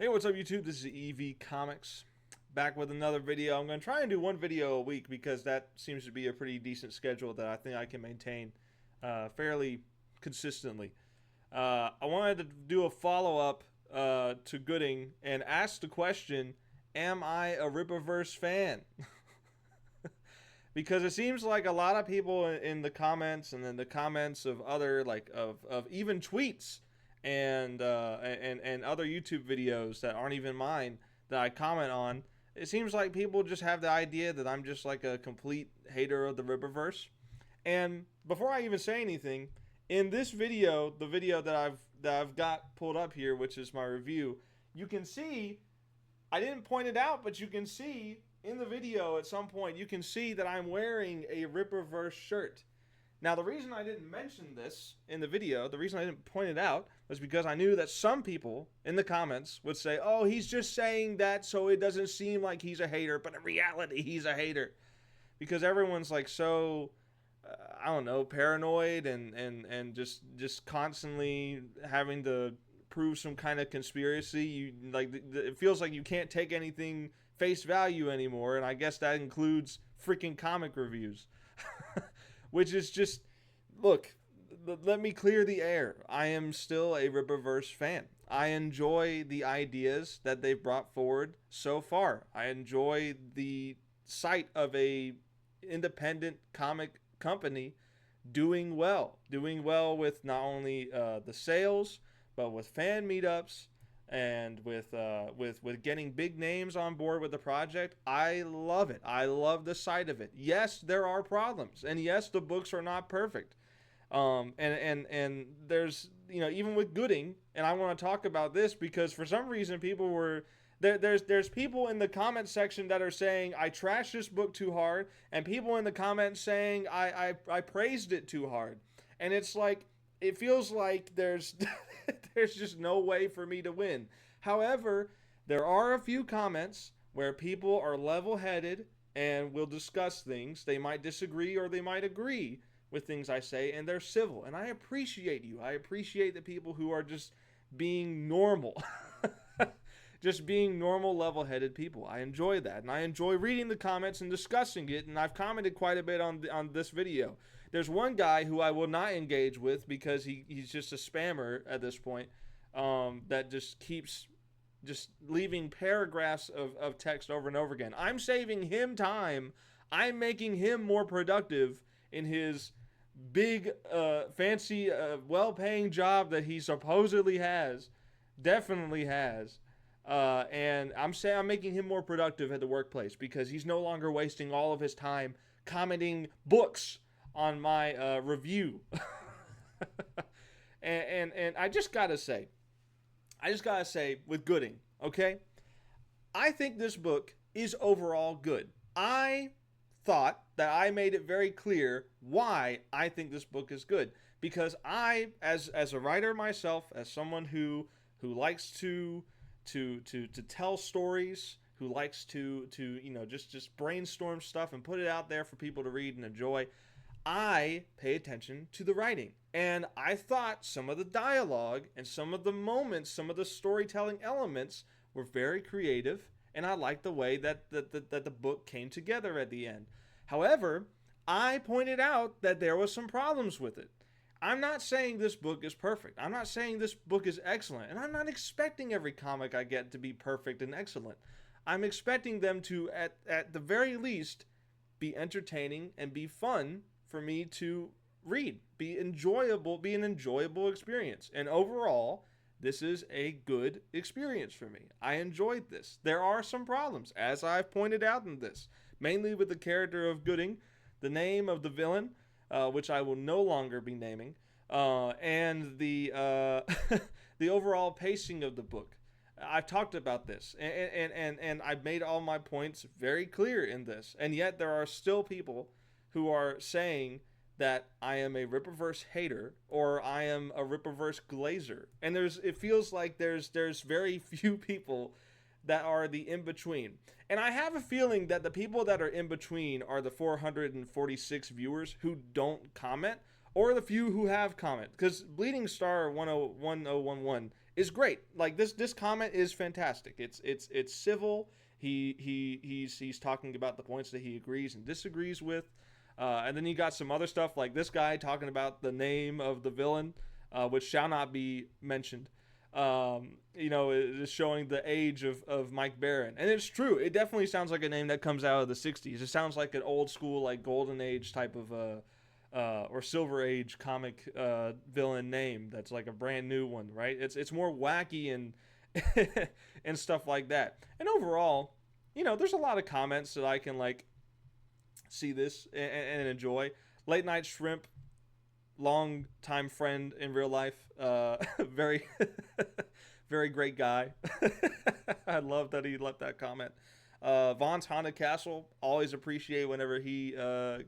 Hey, what's up YouTube? This is EV Comics, back with another video. I'm going to try and do one video a week because that seems to be a pretty decent schedule that I think I can maintain fairly consistently. I wanted to do a follow-up to Gooding and ask the question, am I a Rippaverse fan? Because it seems like a lot of people in the comments and then the comments of other of even tweets and other YouTube videos that aren't even mine that I comment on. It seems like people just have the idea that I'm just like a complete hater of the Rippaverse. And before I even say anything, in this video, the video that I've got pulled up here, which is my review, you can see I didn't point it out, but you can see in the video at some point, you can see that I'm wearing a Rippaverse shirt. Now, the reason I didn't mention this in the video, the reason I didn't point it out, was because I knew that some people in the comments would say, oh, he's just saying that so it doesn't seem like he's a hater, but in reality, he's a hater. Because everyone's like so, I don't know, paranoid and just constantly having to prove some kind of conspiracy. It feels like you can't take anything face value anymore, and I guess that includes freaking comic reviews. Which is just, look, let me clear the air. I am still a Rippaverse fan. I enjoy the ideas that they've brought forward so far. I enjoy the sight of a independent comic company doing well with not only the sales, but with fan meetups and with getting big names on board with the project. I love it. I love the sight of it. Yes, there are problems, and yes, the books are not perfect. And there's, even with Gooding, and I want to talk about this because for some reason people were there's people in the comment section that are saying I trashed this book too hard, and people in the comments saying I praised it too hard, and it's like, it feels like there's there's just no way for me to win. However, there are a few comments where people are level-headed and will discuss things. They might disagree or they might agree with things I say, and they're civil. And I appreciate you. I appreciate the people who are just being normal. Just being normal, level-headed people. I enjoy that, and I enjoy reading the comments and discussing it, and I've commented quite a bit on this video. There's one guy who I will not engage with because he's just a spammer at this point, that just keeps just leaving paragraphs of text over and over again. I'm saving him time. I'm making him more productive in his big, fancy, well-paying job that he supposedly has, definitely has. And I'm saying I'm making him more productive at the workplace because he's no longer wasting all of his time commenting books on my review. and I just gotta say with Gooding, okay, I think this book is overall good. I thought that I made it very clear why I think this book is good, because I, as a writer myself, as someone who likes to tell stories, who likes to just brainstorm stuff and put it out there for people to read and enjoy, I pay attention to the writing. And I thought some of the dialogue and some of the moments, some of the storytelling elements were very creative, and I liked the way that the book came together at the end. However, I pointed out that there was some problems with it. I'm not saying this book is perfect. I'm not saying this book is excellent. And I'm not expecting every comic I get to be perfect and excellent. I'm expecting them to, at the very least, be entertaining and be fun for me to read. Be an enjoyable experience. And overall, this is a good experience for me. I enjoyed this. There are some problems, as I've pointed out in this, mainly with the character of Gooding, the name of the villain, which I will no longer be naming, and the the overall pacing of the book. I've talked about this, and I've made all my points very clear in this, and yet there are still people who are saying that I am a Rippaverse hater or I am a Rippaverse glazer, and it feels like there's very few people that are the in-between. And I have a feeling that the people that are in between are the 446 viewers who don't comment, or the few who have comment. Because Bleeding Star 1011 is great. Like this comment is fantastic. It's civil. He's talking about the points that he agrees and disagrees with. And then you got some other stuff like this guy talking about the name of the villain, which shall not be mentioned. Is showing the age of Mike Barron. And it's true. It definitely sounds like a name that comes out of the 60s. It sounds like an old school, like golden age type of or silver age comic villain name that's like a brand new one, right? It's more wacky and and stuff like that. And overall, there's a lot of comments that I can like see this and enjoy. Late Night Shrimp, long time friend in real life, very very great guy. I love that he left that comment. Vaughn's Haunted Castle, always appreciate whenever he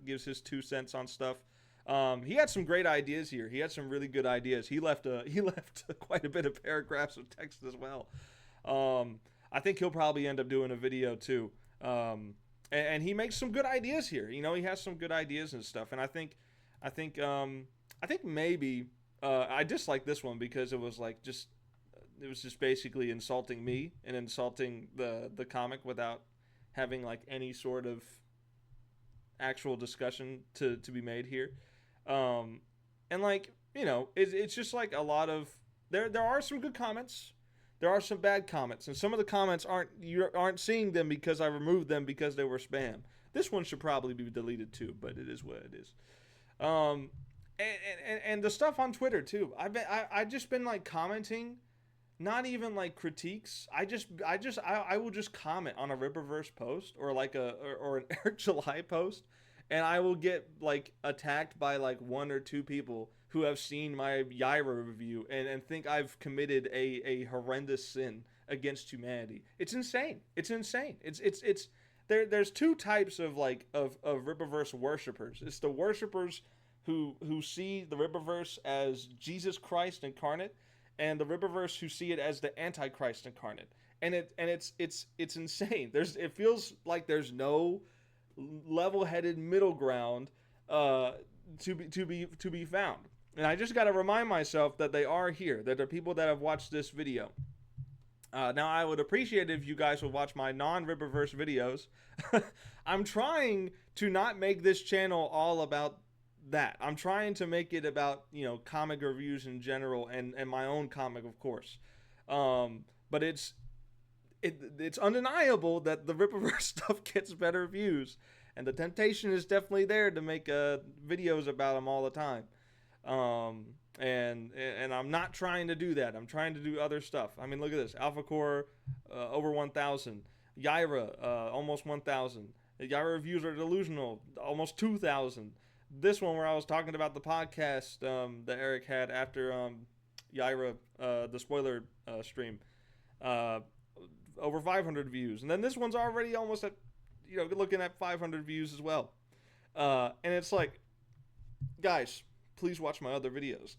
gives his 2 cents on stuff. He had some great ideas here. He had some really good ideas. He left quite a bit of paragraphs of text as well. I think he'll probably end up doing a video too. And he makes some good ideas here. He has some good ideas and stuff. And I think maybe I dislike this one because it was just basically insulting me and insulting the comic without having like any sort of actual discussion to be made here. And like, it's just like a lot of there are some good comments. There are some bad comments, and some of the comments you aren't seeing them because I removed them because they were spam. This one should probably be deleted too, but it is what it is. And the stuff on Twitter too. I just been like commenting, not even like critiques. I will just comment on a Rippaverse post or like or an Eric July post, and I will get like attacked by like 1 or 2 people who have seen my Yaira review and think I've committed a horrendous sin against humanity. It's insane. It's there's 2 types of Rippaverse worshipers. It's the worshipers who see the Rippaverse as Jesus Christ incarnate, and the Rippaverse who see it as the Antichrist incarnate. And it's insane. It feels like there's no level-headed middle ground to be found. And I just got to remind myself that they are here. That there are people that have watched this video. Now, I would appreciate it if you guys would watch my non-Rippaverse videos. I'm trying to not make this channel all about that. I'm trying to make it about, comic reviews in general and my own comic, of course. But it's undeniable that the Rippaverse stuff gets better views. And the temptation is definitely there to make videos about them all the time. And I'm not trying to do that. I'm trying to do other stuff. I mean, look at this. Alpha Core, over 1,000. Yaira, almost 1,000. Yaira reviews are delusional, almost 2,000. This one where I was talking about the podcast that Eric had after Yaira, the spoiler stream, over 500 views. And then this one's already almost at, looking at 500 views as well. And it's like, guys, please watch my other videos.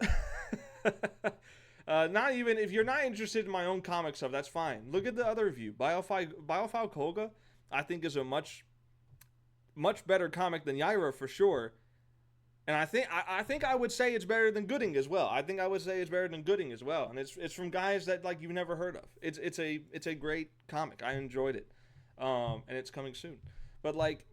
Not even if you're not interested in my own comic stuff, that's fine. Look at the other review. Biophile Koga, I think, is a much better comic than Yaira for sure. And I think I would say it's better than Gooding as well. And it's from guys that like you've never heard of. It's a great comic. I enjoyed it. And it's coming soon. But like,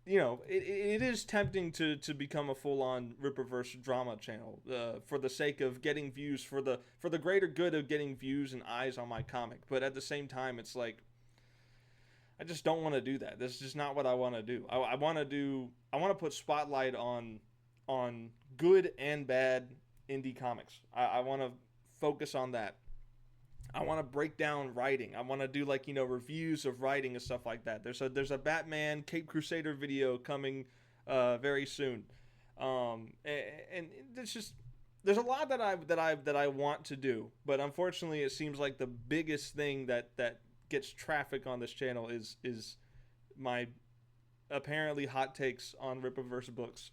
it is tempting to become a full-on Rippaverse drama channel for the sake of getting views, for the greater good of getting views and eyes on my comic. But at the same time, it's like, I just don't want to do that. This is just not what I want to do. I want to put spotlight on good and bad indie comics. I want to focus on that. I want to break down writing. I want to do reviews of writing and stuff like that. There's a Batman Cape Crusader video coming very soon. And it's just, there's a lot that I want to do, but unfortunately it seems like the biggest thing that gets traffic on this channel is my apparently hot takes on Rippaverse books.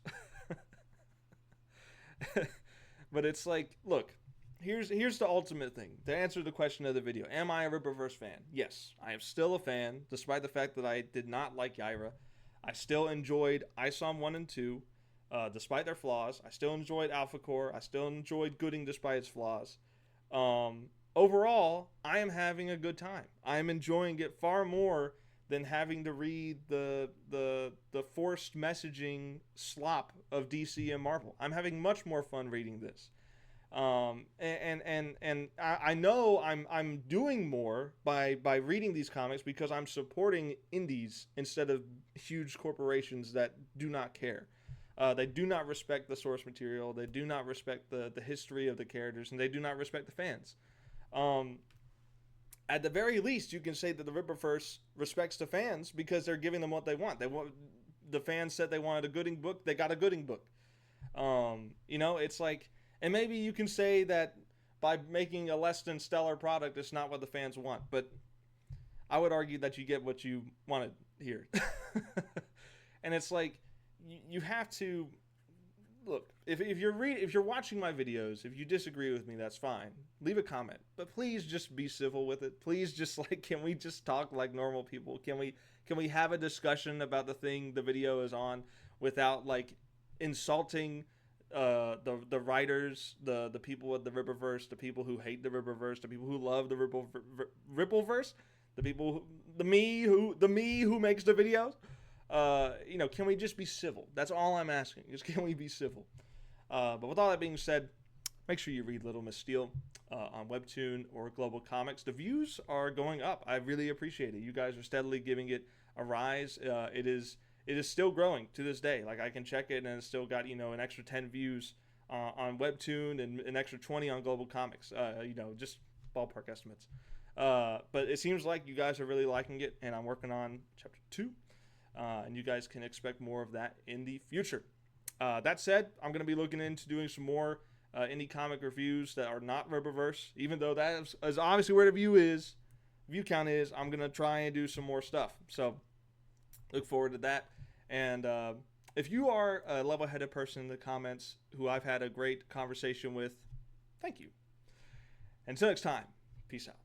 But it's like, look, here's the ultimate thing. To answer the question of the video, am I a Rippaverse fan? Yes, I am still a fan, despite the fact that I did not like Yaira. I still enjoyed ISOM 1 and 2, despite their flaws. I still enjoyed Alpha Core. I still enjoyed Gooding despite its flaws. Overall, I am having a good time. I am enjoying it far more than having to read the forced messaging slop of DC and Marvel. I'm having much more fun reading this. I know I'm doing more by reading these comics because I'm supporting indies instead of huge corporations that do not care. They do not respect the source material. They do not respect the history of the characters, and they do not respect the fans. Um, at the very least, you can say that the Rippaverse respects the fans because they're giving them what they want. The fans said they wanted a Gooding book. They got a Gooding book. It's like, and maybe you can say that by making a less than stellar product, it's not what the fans want. But I would argue that you get what you wanted here. And it's like, you have to look. If you're watching my videos, if you disagree with me, that's fine. Leave a comment, but please just be civil with it. Please just can we just talk like normal people? Can we have a discussion about the thing the video is on without insulting the writers, the people at the Rippaverse, the people who hate the Rippaverse, the people who love the Rippleverse, the me who makes the videos. Can we just be civil? That's all I'm asking. Is can we be civil? But with all that being said, make sure you read Little Miss Steel on Webtoon or Global Comics. The views are going up. I really appreciate it. You guys are steadily giving it a rise. It is still growing to this day. Like, I can check it, and it's still got an extra 10 views on Webtoon and an extra 20 on Global Comics. Just ballpark estimates. But it seems like you guys are really liking it, and I'm working on chapter 2. And you guys can expect more of that in the future. That said, I'm going to be looking into doing some more indie comic reviews that are not Rippaverse. Even though that is obviously where the view count is, I'm going to try and do some more stuff. So look forward to that. And if you are a level-headed person in the comments who I've had a great conversation with, thank you. Until next time, peace out.